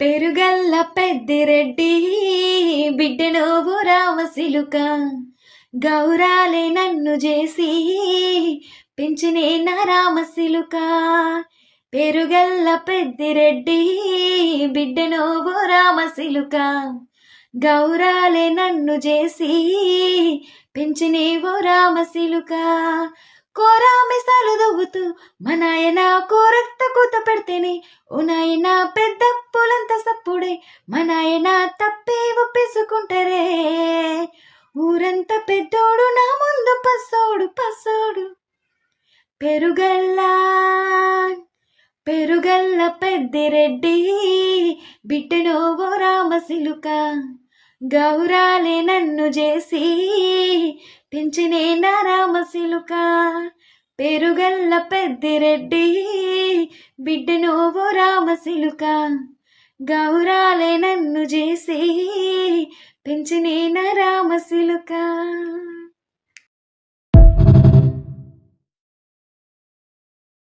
పెరుగల్ల పెద్దిరెడ్డి బిడ్డ నువ్వు రామసిలుక గౌరాలే నన్ను చేసి పెంచినే నా రామసిలుక పెరుగల్ల పెద్దిరెడ్డి బిడ్డ నువ్వు రామసిలుక గౌరాలే నన్ను చేసి పెంచినేవో రామసిలుక కోరామిసాలు దవ్వుతూ మా నాయన కోరక్త కూత పెడితేనే ఓ నాయన పెద్ద పులంత సప్పుడే మా నాయన తప్పే ఒప్పేసుకుంటారే ఊరంతా పెద్దోడు నా ముందు పసోడు పసోడు పెరుగల్లా పెరుగల్ల పెద్దిరెడ్డి బిడ్డ నువ్వు రామసిలుక గౌరాలే నన్ను చేసి పెంచినే నా రామసిలుక పెరుగల్ల పెద్దిరెడ్డి బిడ్డ నువ్వు రామసిలుక గౌరాలే నన్ను చేసి పెంచినే నా రామసిలుక.